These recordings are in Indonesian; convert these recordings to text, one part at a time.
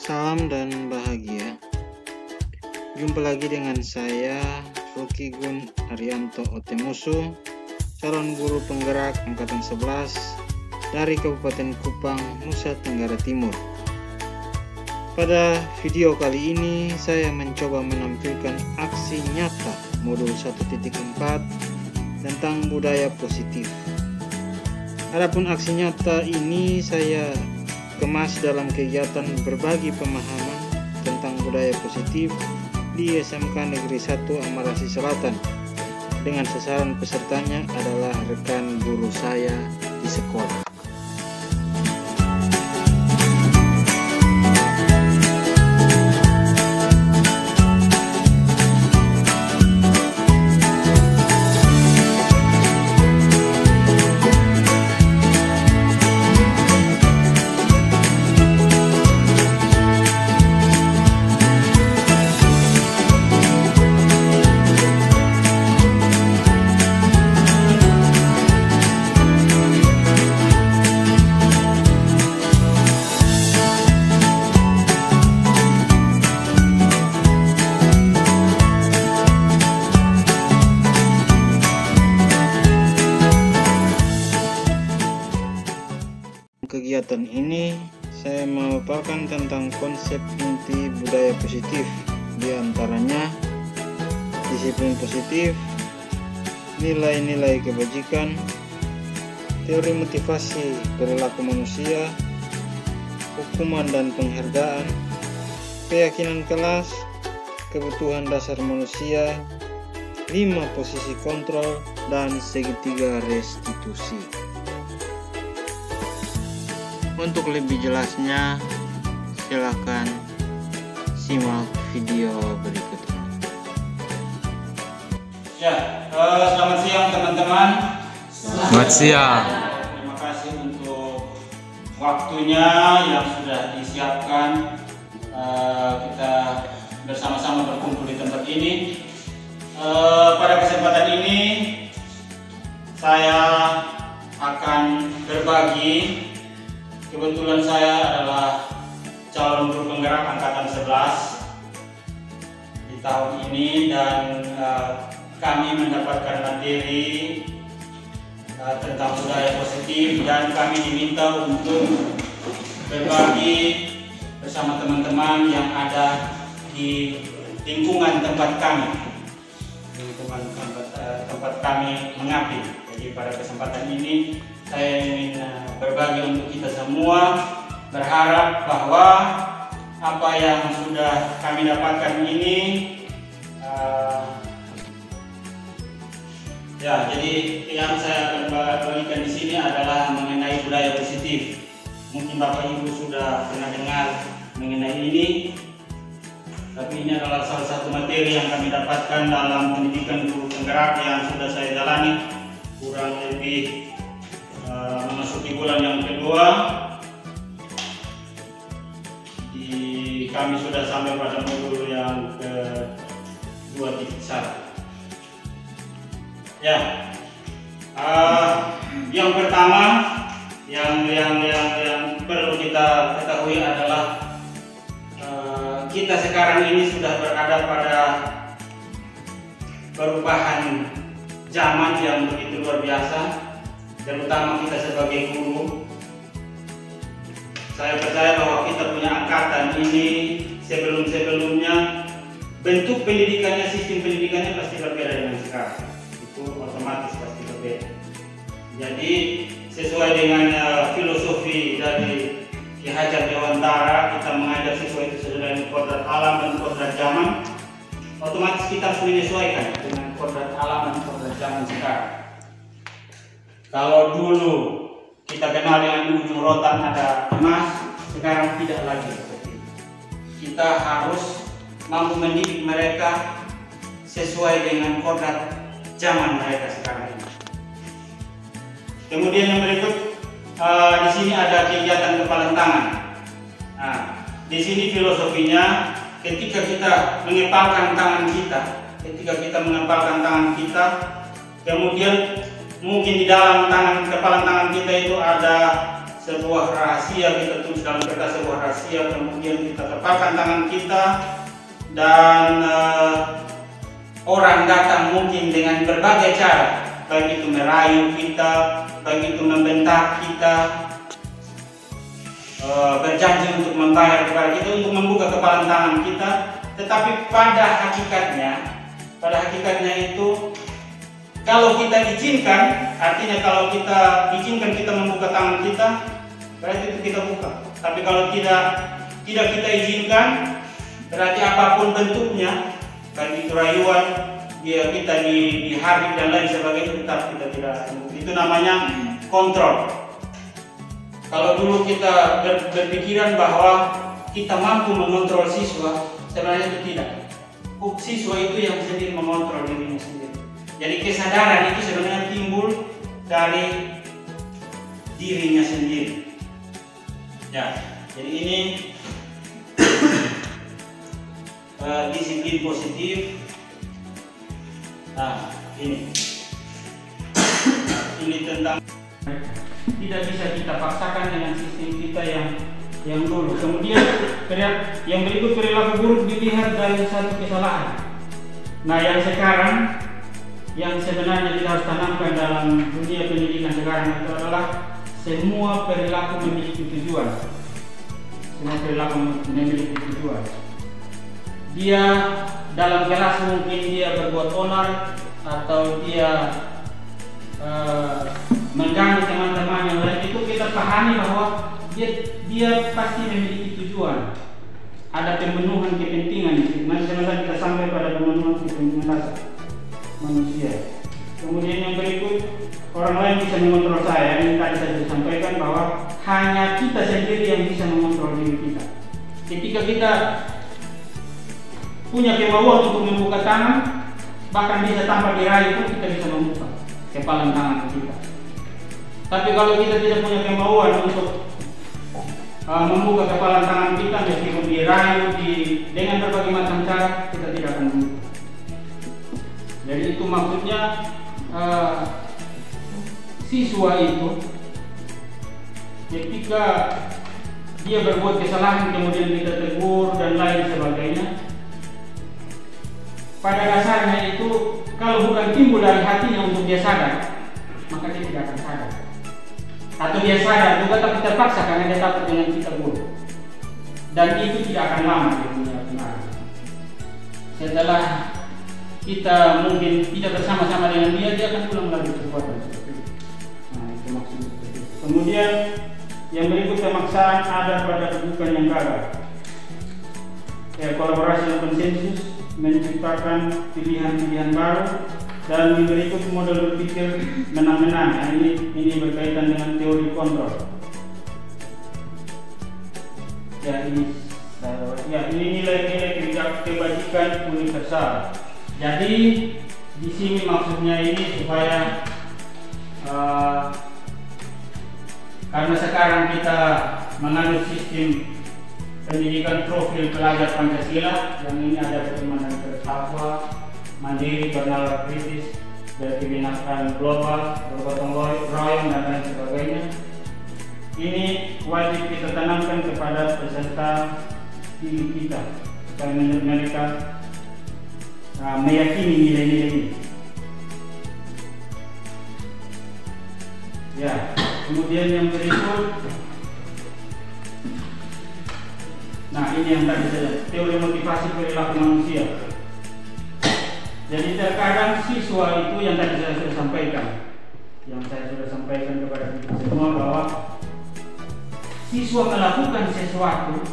Salam dan bahagia. Jumpa lagi dengan saya Ruki Gun Arianto Otemusu, calon guru penggerak angkatan 11 dari Kabupaten Kupang, Nusa Tenggara Timur. Pada video kali ini saya mencoba menampilkan aksi nyata modul 1.4 tentang budaya positif. Adapun aksi nyata ini saya kemas dalam kegiatan berbagi pemahaman tentang budaya positif di SMK Negeri 1 Amarasi Selatan, dengan sasaran pesertanya adalah rekan guru saya di sekolah. Kegiatan ini saya memaparkan tentang konsep inti budaya positif, diantaranya disiplin positif, nilai-nilai kebajikan, teori motivasi perilaku manusia, hukuman dan penghargaan, keyakinan kelas, kebutuhan dasar manusia, 5 posisi kontrol, dan segitiga restitusi. Untuk lebih jelasnya, silakan simak video berikut ini. Selamat siang teman-teman. Selamat siang. Terima kasih untuk waktunya yang sudah disiapkan. Kita bersama-sama berkumpul di tempat ini. Pada kesempatan ini saya akan berbagi. Kebetulan saya adalah calon guru penggerak angkatan 11 di tahun ini, dan kami mendapatkan materi tentang budaya positif, dan kami diminta untuk berbagi bersama teman-teman yang ada di lingkungan tempat kami, tempat kami mengabdi. Jadi pada kesempatan ini saya ingin berbagi untuk kita semua, berharap bahwa apa yang sudah kami dapatkan ini jadi yang saya akan bagikan di sini adalah mengenai budaya positif. Mungkin Bapak Ibu sudah pernah dengar mengenai ini, tapi ini adalah salah satu materi yang kami dapatkan dalam pendidikan guru penggerak yang sudah saya jalani kurang lebih memasuki bulan yang kedua. Kami sudah sampai pada modul yang ke 2.1. Yang pertama yang perlu kita ketahui adalah kita sekarang ini sudah berada pada perubahan zaman yang begitu luar biasa. Terutama kita sebagai guru, saya percaya bahwa kita punya angkatan ini sebelum-sebelumnya bentuk pendidikannya, sistem pendidikannya pasti berbeda dengan sekarang. Itu otomatis pasti berbeda. Jadi sesuai dengan filosofi dari Ki Hajar Dewantara, kita mengajar siswa itu sesuai dengan kodrat alam dan kodrat zaman. Otomatis kita harus menyesuaikan dengan kodrat alam dan kodrat zaman sekarang. Kalau dulu kita kenal dengan ujung rotan ada emas, sekarang tidak lagi seperti itu. Kita harus mampu mendidik mereka sesuai dengan kodrat zaman mereka sekarang ini. Kemudian yang berikut, di sini ada kegiatan kepalan tangan. Nah, di sini filosofinya, ketika kita mengepalkan tangan kita, kemudian mungkin di dalam kepalan tangan kita itu ada sebuah rahasia, kita tulis dalam kertas sebuah rahasia, kemudian kita tepakkan tangan kita, dan orang datang mungkin dengan berbagai cara, baik itu merayu kita, baik itu membentak kita, berjanji untuk membayar kepada kita, untuk membuka kepalan tangan kita. Tetapi pada hakikatnya itu, kalau kita izinkan, artinya kalau kita izinkan kita membuka tangan kita, berarti itu kita buka. Tapi kalau tidak kita izinkan, berarti apapun bentuknya, baik itu rayuan, kita dihardik dan lain sebagainya, tetap kita tidak. Itu namanya kontrol. Kalau dulu kita berpikiran bahwa kita mampu mengontrol siswa, sebenarnya itu tidak. Siswa itu yang sendiri mengontrol dirinya sendiri. Jadi kesadaran itu sebenarnya timbul dari dirinya sendiri. Ya, jadi ini disiplin positif. Nah, ini tentang tidak bisa kita paksakan dengan sistem kita yang dulu. Kemudian yang berikut, perilaku buruk dilihat dari satu kesalahan. Nah, yang sekarang yang sebenarnya kita harus tanamkan dalam dunia pendidikan sekarang itu adalah semua perilaku memiliki tujuan. Semua perilaku memiliki tujuan. Dia dalam kelas mungkin dia berbuat onar, atau dia mengganggu teman-teman yang lain, itu kita pahami bahwa dia pasti memiliki tujuan. Ada pemenuhan kepentingan. Nanti kita sampai pada pemenuhan kepentingan manusia. Kemudian yang berikut, orang lain bisa mengontrol saya. Ini tadi saya sampaikan bahwa hanya kita sendiri yang bisa mengontrol diri kita. Ketika kita punya kemauan untuk membuka tangan, bahkan bisa tanpa dirayu pun kita bisa membuka kepalan tangan kita. Tapi kalau kita tidak punya kemauan untuk membuka kepalan tangan kita, meskipun dirayu dengan berbagai macam cara, kita tidak akan membuka. Jadi itu maksudnya siswa itu ketika dia berbuat kesalahan kemudian kita tegur dan lain sebagainya, pada dasarnya itu kalau bukan timbul dari hatinya untuk dia sadar, maka dia tidak akan sadar. Atau dia sadar juga tapi terpaksa karena dia takut dengan kita guru, dan itu tidak akan lama dia punya pengaruh. Setelah kita mungkin tidak bersama-sama dengan dia akan pulang lagi perbuatan seperti itu. Nah, itu maksudnya seperti itu. Kemudian yang berikut, pemaksaan ada pada kedudukan yang gagal. Kolaborasi dan konsensus menciptakan pilihan-pilihan baru, dan yang berikut model berpikir menang-menang. Nah, ini berkaitan dengan teori kontrol. Ini nilai-nilai kebajikan universal. Jadi di sini maksudnya ini supaya karena sekarang kita menganut sistem pendidikan profil pelajar Pancasila, yang ini ada perkembangan bertakwa, mandiri, bernalar kritis, berkebinekaan global, bergotong royong dan lain sebagainya. Ini wajib kita tanamkan kepada peserta didik kita supaya mereka meyakini nilai-nilai ini. Ya, kemudian yang berikut, nah ini yang tadi saja, teori motivasi perilaku manusia. Jadi terkadang siswa itu yang tadi saya sudah sampaikan kepada kita semua bahwa siswa melakukan sesuatu,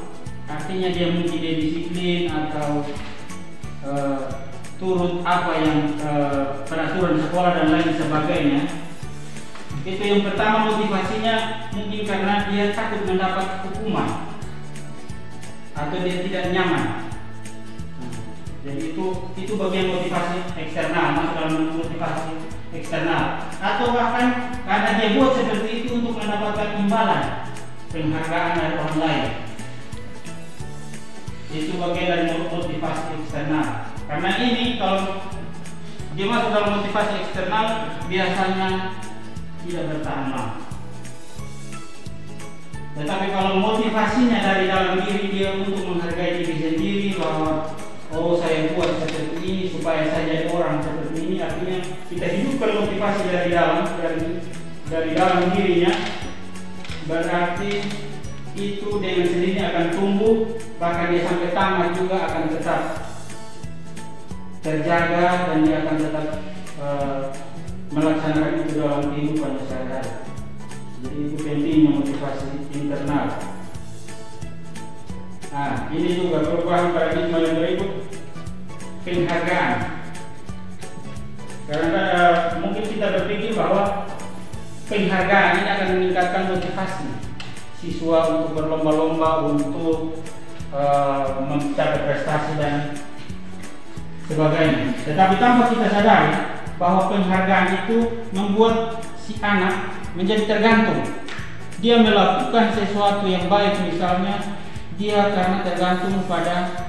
artinya dia mungkin dia disiplin atau turut apa yang peraturan sekolah dan lain sebagainya. Itu yang pertama, motivasinya mungkin karena dia takut mendapat hukuman atau dia tidak nyaman. Jadi itu bagian motivasi eksternal, masuk dalam motivasi eksternal. Atau bahkan karena dia buat seperti itu untuk mendapatkan imbalan, penghargaan dari orang lain. Itu bagian dari motivasi eksternal. Karena ini kalau dia masuk dalam motivasi eksternal biasanya tidak bertahan lama. Tetapi kalau motivasinya dari dalam diri dia untuk menghargai diri sendiri, bahwa oh saya buat seperti ini supaya saya jadi orang seperti ini, artinya kita hidupkan motivasi dari dalam dirinya, berarti itu dengan sendirinya akan tumbuh, bahkan dia sampai tamat juga akan tetap terjaga dan dia akan tetap melaksanakan itu dalam kehidupan sehari-hari. Jadi itu pentingnya motivasi internal. Nah, ini juga perubahan paradigma yang berikut, penghargaan. Karena mungkin kita berpikir bahwa penghargaan ini akan meningkatkan motivasi siswa untuk berlomba-lomba, untuk mencapai prestasi dan sebagainya. Tetapi tanpa kita sadari bahwa penghargaan itu membuat si anak menjadi tergantung. Dia melakukan sesuatu yang baik, misalnya dia karena tergantung pada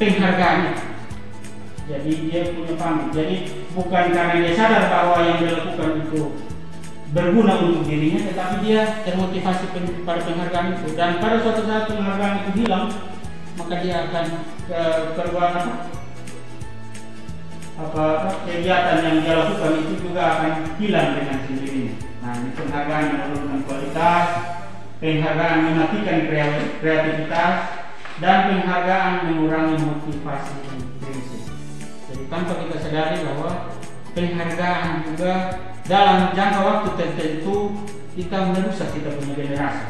penghargaan. Jadi dia punya pamrih. Jadi bukan karena dia sadar bahwa yang dia lakukan itu berguna untuk dirinya, tetapi dia termotivasi pada penghargaan itu. Dan pada suatu saat penghargaan itu hilang, maka dia akan berbuat kegiatan yang dia lakukan itu juga akan hilang dengan sendirinya. Nah, ini penghargaan menurunkan kualitas, penghargaan mematikan kreativitas, dan penghargaan mengurangi motivasi diri sendiri. Jadi tanpa kita sadari bahwa penghargaan juga dalam jangka waktu tertentu kita merusak kita punya generasi.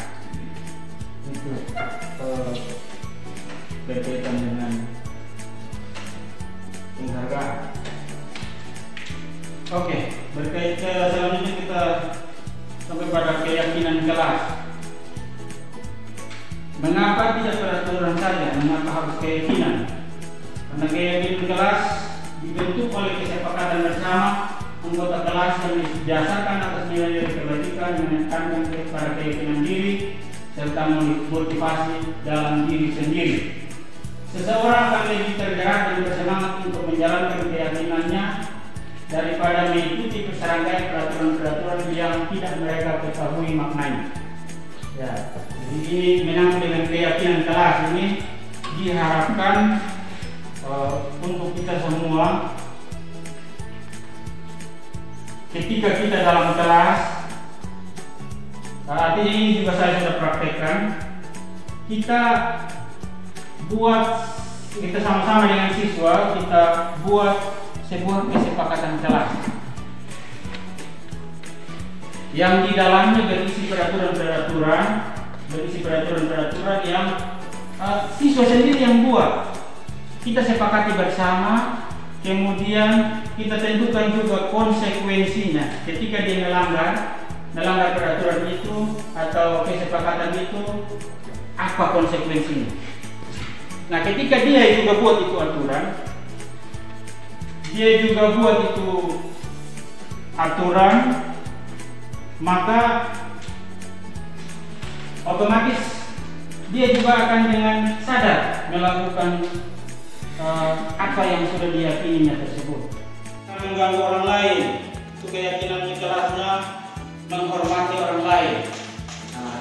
Itu berkaitan dengan penghargaan. Oke, berkaitan selanjutnya kita sampai pada keyakinan kelas. Mengapa tidak peraturan saja? Mengapa harus keyakinan? Karena keyakinan kelas dibentuk oleh kesepakatan bersama anggota kelas yang didasarkan atas nilai-nilai kebajikan, menekankan kepada keyakinan diri serta motivasi dalam diri sendiri. Seseorang akan lebih tergerak dan bersemangat untuk menjalankan keyakinannya daripada mengikuti serangkaian peraturan-peraturan yang tidak mereka ketahui maknanya. Ya, jadi ini memang dengan keyakinan kelas ini diharapkan untuk kita semua ketika kita dalam kelas. Artinya ini juga saya sudah praktekkan. Kita sama-sama dengan siswa kita buat sebuah kesepakatan kelas yang di dalamnya berisi peraturan-peraturan yang siswa sendiri yang buat. Kita sepakati bersama, kemudian kita tentukan juga konsekuensinya ketika dia melanggar peraturan itu atau kesepakatan itu, apa konsekuensinya. Nah, ketika dia juga buat itu aturan, maka otomatis dia juga akan dengan sadar melakukan apa yang sudah diyakininya tersebut. Mengganggu orang lain, itu keyakinan di kelasnya, menghormati orang lain,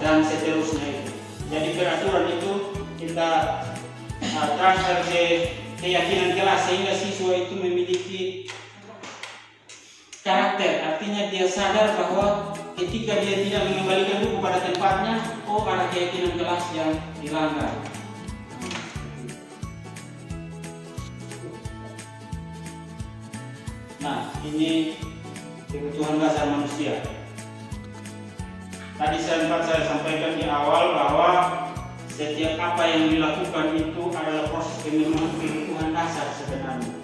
dan seterusnya itu. Jadi peraturan itu kita transfer ke keyakinan kelas sehingga siswa itu memiliki karakter. Artinya dia sadar bahwa ketika dia tidak mengembalikan buku pada tempatnya, oh ada keyakinan kelas yang dilanggar. Nah, ini kebutuhan dasar manusia. Tadi sempat saya sampaikan di awal bahwa setiap apa yang dilakukan itu adalah proses pemenuhan kebutuhan dasar sebenarnya.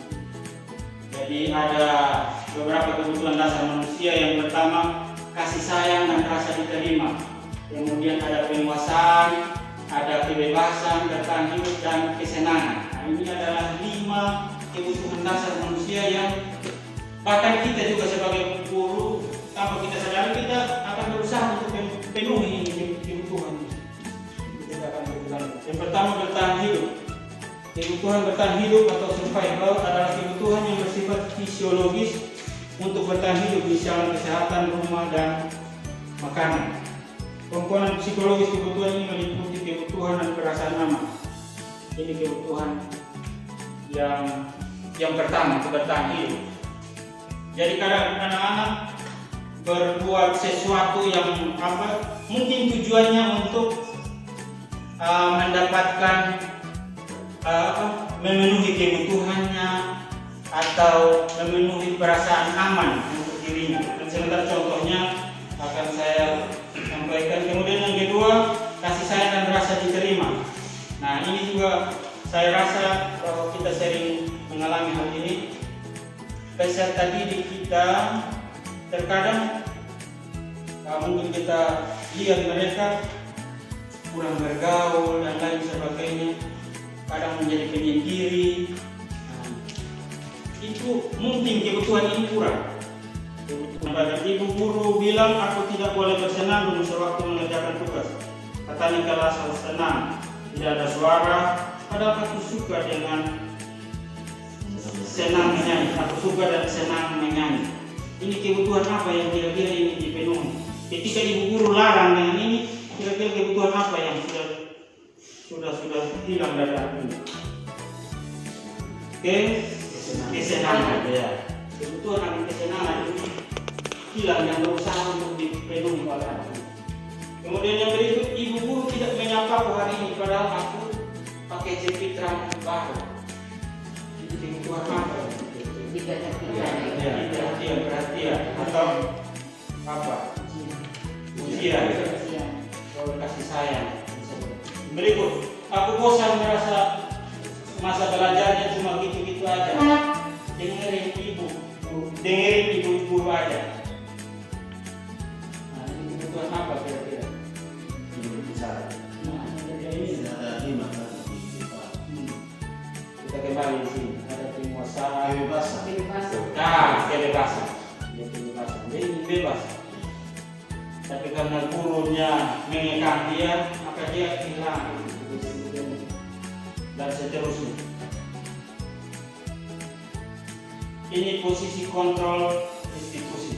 Jadi ada beberapa kebutuhan dasar manusia. Yang pertama, kasih sayang dan rasa diterima. Kemudian ada penguasaan, ada kebebasan, bertahan hidup, dan kesenangan. Nah, ini adalah 5 kebutuhan dasar manusia yang bahkan kita juga sebagai guru tanpa kita sadari kita akan berusaha untuk penuhi kebutuhan. Yang pertama, bertahan hidup. Kebutuhan bertahan hidup atau survival adalah kebutuhan yang bersifat fisiologis untuk bertahan hidup, misalnya kesehatan, rumah, dan makanan. Komponen psikologis kebutuhan ini meliputi kebutuhan dan perasaan aman. Ini kebutuhan yang pertama, kebertahan hidup. Jadi kadang anak-anak berbuat sesuatu yang mungkin tujuannya untuk mendapatkan memenuhi kebutuhannya atau memenuhi perasaan aman untuk dirinya. Dan sebentar contohnya akan saya sampaikan. Kemudian yang kedua, kasih sayang dan rasa diterima. Nah, ini juga saya rasa bahwa kita sering mengalami hal ini. Peserta didik kita terkadang mungkin kita lihat mereka kurang bergaul dan lain sebagainya, kadang menjadi penyendiri. Itu mungkin kebutuhan ini kurang. Pada ibu guru bilang aku tidak boleh bersenang dulu sewaktu mengerjakan tugas. Katanya kelas harus senang, tidak ada suara. Padahal aku suka dengan senang menyanyi. Aku suka dan senang menyanyi. Ini kebutuhan apa yang kira-kira ini dipenuhi? Ketika ibu guru larang dengan ini, kira-kira kebutuhan apa yang sudah hilang dari aku ini? Kesenangan, ya. Kebutuhan akan kesenangan ini hilang yang berusaha untuk dipenuhi oleh aku. Kemudian yang berikut, ibu guru tidak menyapa aku hari ini, padahal aku pakai jepit rambut baru. Itu kebutuhan apa? Perhatian atau apa? Ujian, kasih sayang. Berikut, aku bosan merasa masa belajarnya cuma gitu-gitu aja. Dengerin ibu guru aja. Nah, ini kebutuhan apa kira-kira? Ini bicara. Nah, ini ada 5 kita kembali di sini. Ada penguasaan, kebebasan. Kebebasan. Dia bebas. Tapi karena gurunya mengekang dia, maka dia hilang dan seterusnya. Ini posisi kontrol institusi.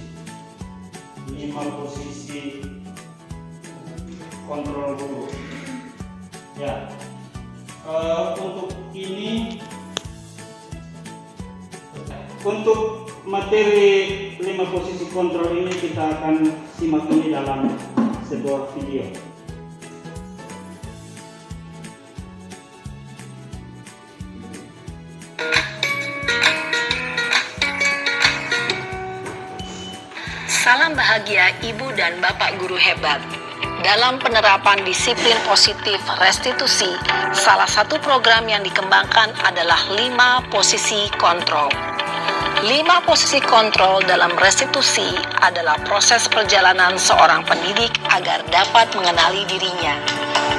5 posisi kontrol guru. Ya, untuk ini, untuk materi 5 posisi kontrol ini kita akan simak ini dalam sebuah video. Salam bahagia Ibu dan Bapak guru hebat. Dalam penerapan disiplin positif restitusi, salah satu program yang dikembangkan adalah 5 posisi kontrol. 5 posisi kontrol dalam restitusi adalah proses perjalanan seorang pendidik agar dapat mengenali dirinya.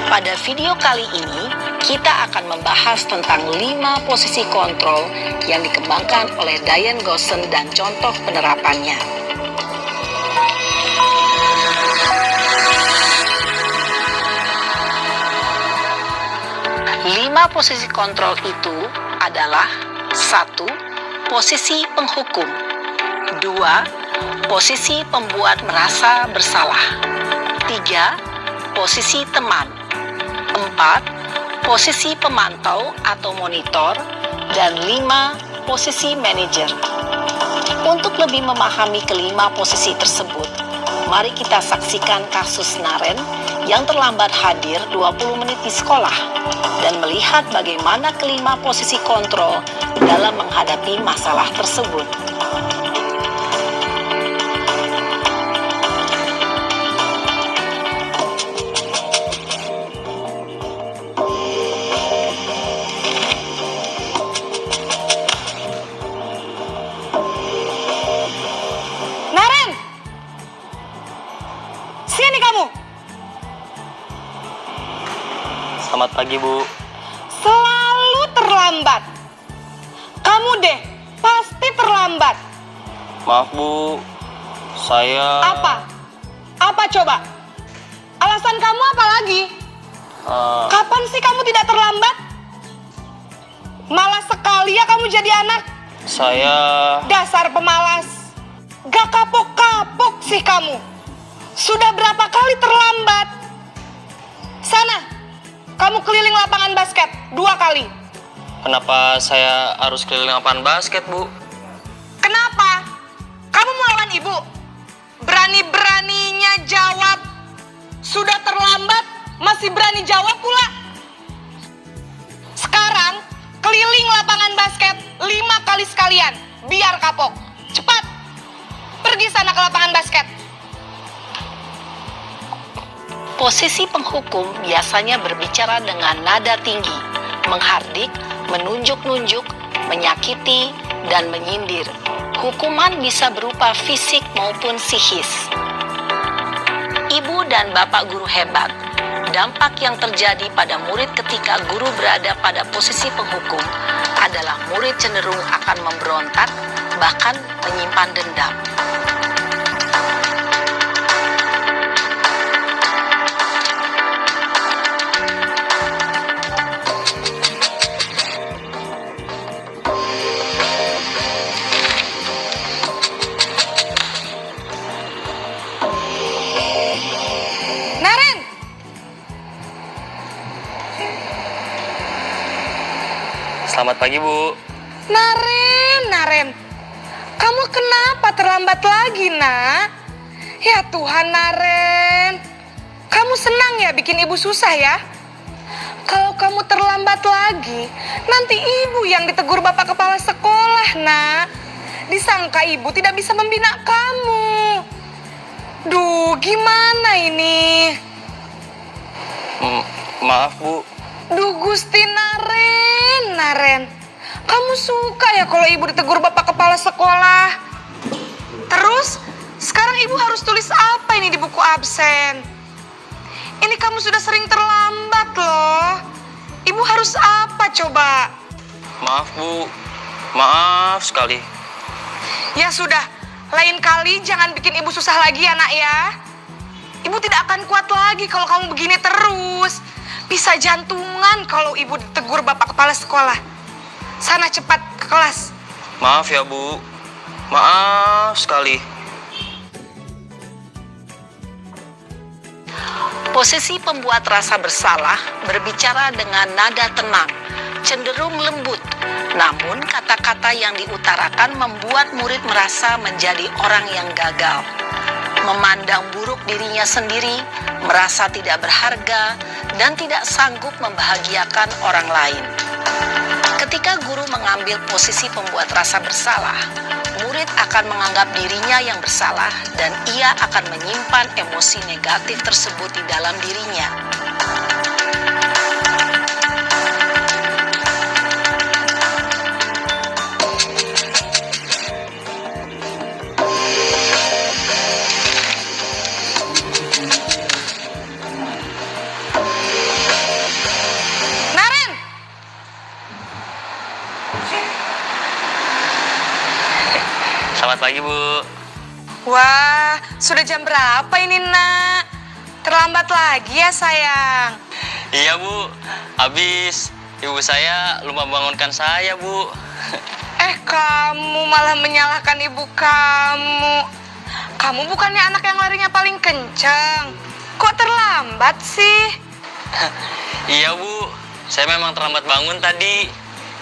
Pada video kali ini, kita akan membahas tentang 5 posisi kontrol yang dikembangkan oleh Diane Gosson dan contoh penerapannya. 5 posisi kontrol itu adalah 1. Posisi penghukum. 2. Posisi pembuat merasa bersalah. 3. Posisi teman. 4. Posisi pemantau atau monitor. Dan 5. Posisi manajer. Untuk lebih memahami kelima posisi tersebut, mari kita saksikan kasus Naren yang terlambat hadir 20 menit di sekolah dan melihat bagaimana kelima posisi kontrol dalam menghadapi masalah tersebut. Naren! Sini kamu! Selamat pagi, Bu. Selalu terlambat. Kamu deh, pasti terlambat. Maaf, Bu. Saya... Apa? Apa coba? Alasan kamu apa lagi? Kapan sih kamu tidak terlambat? Malas sekali ya kamu jadi anak. Saya... Dasar pemalas. Gak kapok-kapok sih kamu. Sudah berapa kali terlambat? Sana, kamu keliling lapangan basket 2 kali. Kenapa saya harus keliling lapangan basket, Bu? Kenapa? Kamu mau lawan ibu? Berani-beraninya jawab. Sudah terlambat, masih berani jawab pula. Sekarang, keliling lapangan basket 5 kali sekalian. Biar kapok. Cepat, pergi sana ke lapangan basket. Posisi penghukum biasanya berbicara dengan nada tinggi, menghardik, menunjuk-nunjuk, menyakiti, dan menyindir. Hukuman bisa berupa fisik maupun psikis. Ibu dan bapak guru hebat. Dampak yang terjadi pada murid ketika guru berada pada posisi penghukum adalah murid cenderung akan memberontak, bahkan menyimpan dendam. Naren, Selamat pagi, Bu. Naren. Kamu kenapa terlambat lagi, nak? Ya Tuhan, Naren. Kamu senang ya bikin ibu susah ya? Kalau kamu terlambat lagi, nanti ibu yang ditegur bapak kepala sekolah, nak. Disangka ibu tidak bisa membina kamu. Duh, gimana ini? Maaf, Bu. Duh, Gusti Naren. Kamu suka ya kalau ibu ditegur bapak kepala sekolah? Terus, sekarang ibu harus tulis apa ini di buku absen? Ini kamu sudah sering terlambat loh. Ibu harus apa coba? Maaf, Bu. Maaf sekali. Ya sudah, lain kali jangan bikin ibu susah lagi ya, nak ya. Ibu tidak akan kuat lagi kalau kamu begini terus. Bisa jantungan kalau ibu ditegur bapak kepala sekolah. Sana cepat ke kelas. Maaf ya, Bu. Maaf sekali. Posisi pembuat rasa bersalah berbicara dengan nada tenang, cenderung lembut. Namun kata-kata yang diutarakan membuat murid merasa menjadi orang yang gagal. Memandang buruk dirinya sendiri, merasa tidak berharga, dan tidak sanggup membahagiakan orang lain. Ketika guru mengambil posisi pembuat rasa bersalah, murid akan menganggap dirinya yang bersalah dan ia akan menyimpan emosi negatif tersebut di dalam dirinya. Naren, Selamat pagi, Bu. wah, sudah jam berapa ini, nak? Terlambat lagi ya, sayang. Iya, Bu. Habis ibu saya lupa bangunkan saya, Bu. Kamu malah menyalahkan ibu kamu. Kamu bukannya anak yang larinya paling kencang. Kok terlambat sih? Iya, Bu. Saya memang terlambat bangun tadi.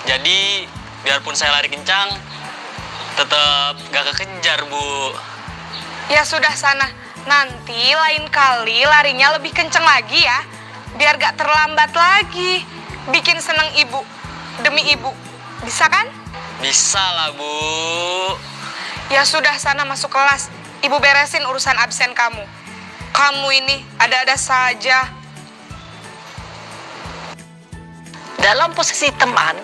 Jadi, biarpun saya lari kencang, tetap gak kekejar, Bu. Ya sudah sana. Nanti lain kali larinya lebih kencang lagi ya. Biar gak terlambat lagi. Bikin seneng ibu. Demi ibu. Bisa kan? Bisa lah, Bu. Ya sudah sana masuk kelas. Ibu beresin urusan absen kamu. Kamu ini ada-ada saja. Dalam posisi teman,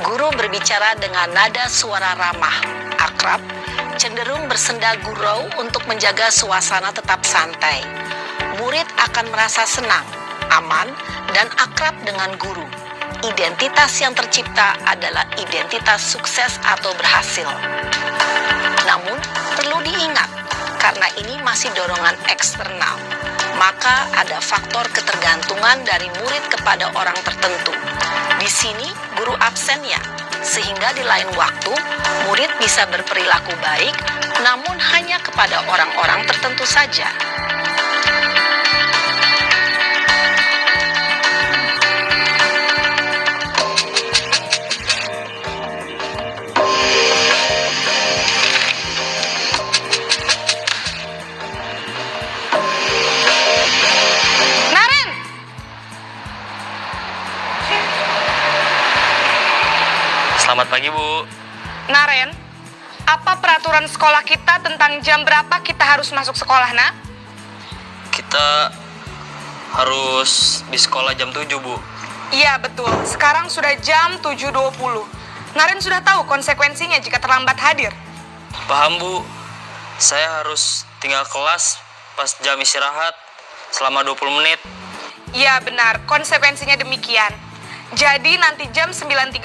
guru berbicara dengan nada suara ramah, akrab, cenderung bersenda gurau untuk menjaga suasana tetap santai. Murid akan merasa senang, aman, dan akrab dengan guru. Identitas yang tercipta adalah identitas sukses atau berhasil. Namun, perlu diingat, karena ini masih dorongan eksternal, maka ada faktor ketergantungan dari murid kepada orang tertentu. Di sini, guru absennya, sehingga di lain waktu, murid bisa berperilaku baik, namun hanya kepada orang-orang tertentu saja. Selamat pagi, Bu. Naren, apa peraturan sekolah kita tentang jam berapa kita harus masuk sekolah, nak? Kita harus di sekolah jam 7, Bu. Iya, betul. Sekarang sudah jam 7.20. Naren sudah tahu konsekuensinya jika terlambat hadir. Paham, Bu. Saya harus tinggal kelas pas jam istirahat selama 20 menit. Iya, benar. Konsekuensinya demikian. Jadi nanti jam 9.30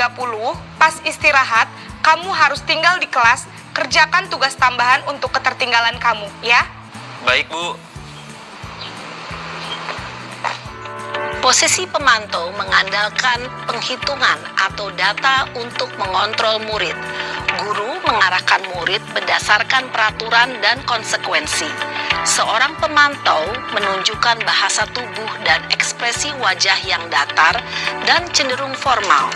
pas istirahat, kamu harus tinggal di kelas, kerjakan tugas tambahan untuk ketertinggalan kamu, ya? Baik, Bu. Posisi pemantau mengandalkan penghitungan atau data untuk mengontrol murid. Guru mengarahkan murid berdasarkan peraturan dan konsekuensi. Seorang pemantau menunjukkan bahasa tubuh dan ekspresi wajah yang datar dan cenderung formal.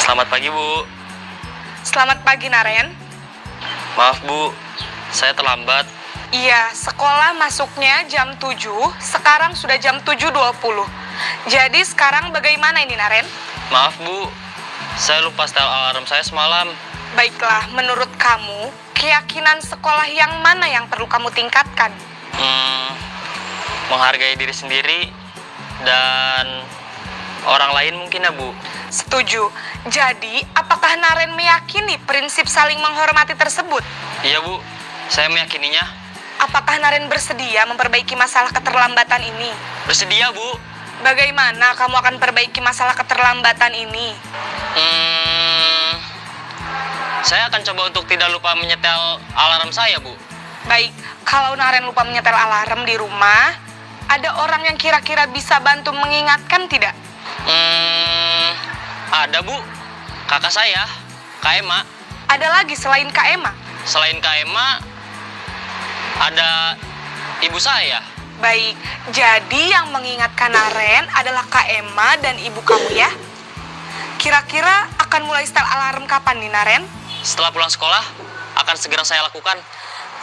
Selamat pagi, Bu. Selamat pagi, Naren. Maaf, Bu. Saya terlambat. Iya, sekolah masuknya jam 7, sekarang sudah jam 7.20. Jadi sekarang bagaimana ini, Naren? Maaf, Bu. Saya lupa setel alarm saya semalam. Baiklah, menurut kamu, keyakinan sekolah yang mana yang perlu kamu tingkatkan? Menghargai diri sendiri dan orang lain mungkin ya, Bu. Setuju. Jadi, apakah Naren meyakini prinsip saling menghormati tersebut? Iya, Bu. Saya meyakininya. Apakah Naren bersedia memperbaiki masalah keterlambatan ini? Bersedia, Bu. Bagaimana kamu akan perbaiki masalah keterlambatan ini? Saya akan coba untuk tidak lupa menyetel alarm saya, Bu. Baik, kalau Naren lupa menyetel alarm di rumah, ada orang yang kira-kira bisa bantu mengingatkan tidak? Ada, Bu. Kakak saya, Kak Emma. Ada lagi selain Kak Emma? Selain Kak Emma, ada ibu saya. Baik, jadi yang mengingatkan Naren adalah Kak Emma dan ibu kamu ya? Kira-kira akan mulai setel alarm kapan nih, Naren? Setelah pulang sekolah, akan segera saya lakukan.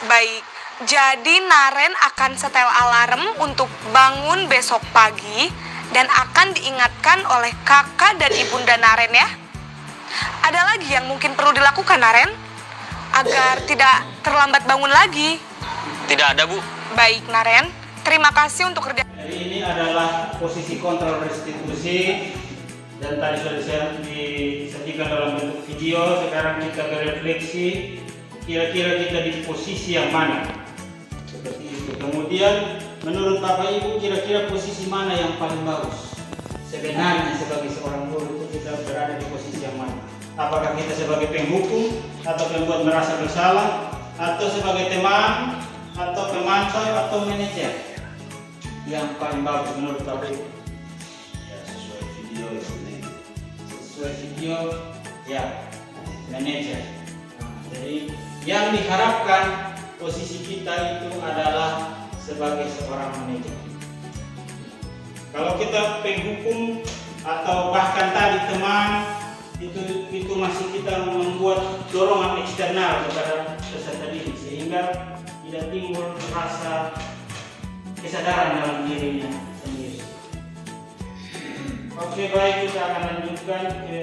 Baik, jadi Naren akan setel alarm untuk bangun besok pagi dan akan diingatkan oleh kakak dan ibunda Naren ya. Ada lagi yang mungkin perlu dilakukan, Naren? Agar tidak terlambat bangun lagi. Tidak ada, Bu. Baik, Naren. Terima kasih untuk kerja. Jadi ini adalah posisi kontrol restitusi dan tadi sudah saya disajikan dalam bentuk video. Sekarang kita berefleksi, kira-kira kita di posisi yang mana? Seperti itu. Kemudian menurut Bapak Ibu kira-kira posisi mana yang paling bagus? Sebenarnya sebagai seorang guru itu kita berada di posisi yang mana? Apakah kita sebagai penghukum atau pembuat merasa bersalah, atau sebagai teman, atau pemantau, atau manajer? Yang paling bagus menurut Bapak Ibu? Ya, sesuai video ini. Sesuai video, ya, manajer. Jadi yang diharapkan posisi kita itu adalah sebagai seorang manajer. Kalau kita penghukum atau bahkan tadi teman, itu masih kita membuat dorongan eksternal kepada peserta didik sehingga tidak timbul rasa kesadaran dalam dirinya sendiri. Oke, baik, kita akan lanjutkan ke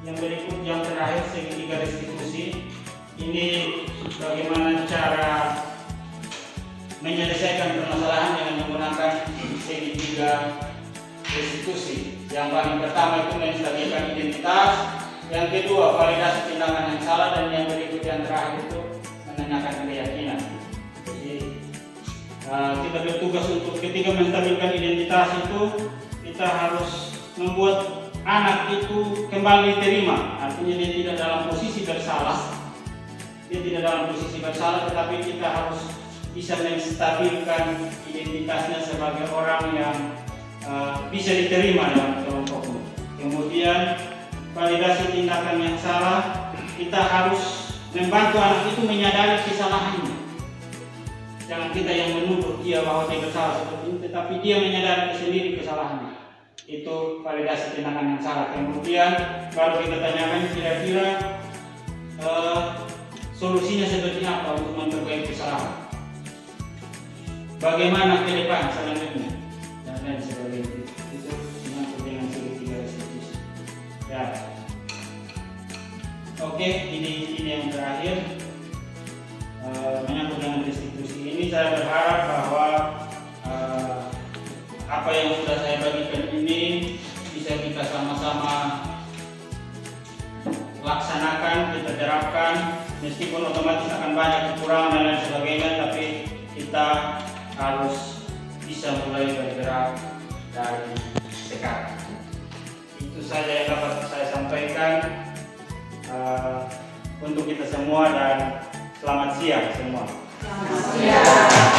yang berikut, yang terakhir, segitiga restitusi. Ini bagaimana cara menyelesaikan permasalahan dengan menggunakan segitiga restitusi. Yang paling pertama itu menstabilkan identitas, yang kedua validasi tindakan yang salah, dan yang berikut yang terakhir itu menanyakan keyakinan. Jadi kita bertugas untuk ketika menstabilkan identitas itu kita harus membuat anak itu kembali diterima. Artinya dia tidak dalam posisi bersalah. Dia tidak dalam posisi bersalah, tetapi kita harus bisa menstabilkan identitasnya sebagai orang yang bisa diterima dalam kelompok. Kemudian validasi tindakan yang salah, kita harus membantu anak itu menyadari kesalahannya. Jangan kita yang menuduh dia bahwa dia bersalah seperti ini, tetapi dia menyadari sendiri kesalahannya. Itu validasi tindakan yang salah. Kemudian kalau kita tanyakan kira-kira solusinya seperti apa untuk memperbaiki kesalahan, bagaimana ke depan selanjutnya, dan lain sebagainya. Itu menyangkut dengan segitiga restitusi. Ya. Oke, ini yang terakhir. Menyangkut dengan restitusi ini, saya berharap bahwa apa yang sudah saya bagikan ini bisa kita sama-sama laksanakan, kita terapkan, meskipun otomatis akan banyak kekurangan dan lain sebagainya, tapi kita harus bisa mulai bergerak dari sekarang. Itu saja yang dapat saya sampaikan untuk kita semua, dan selamat siang semua. Selamat siang.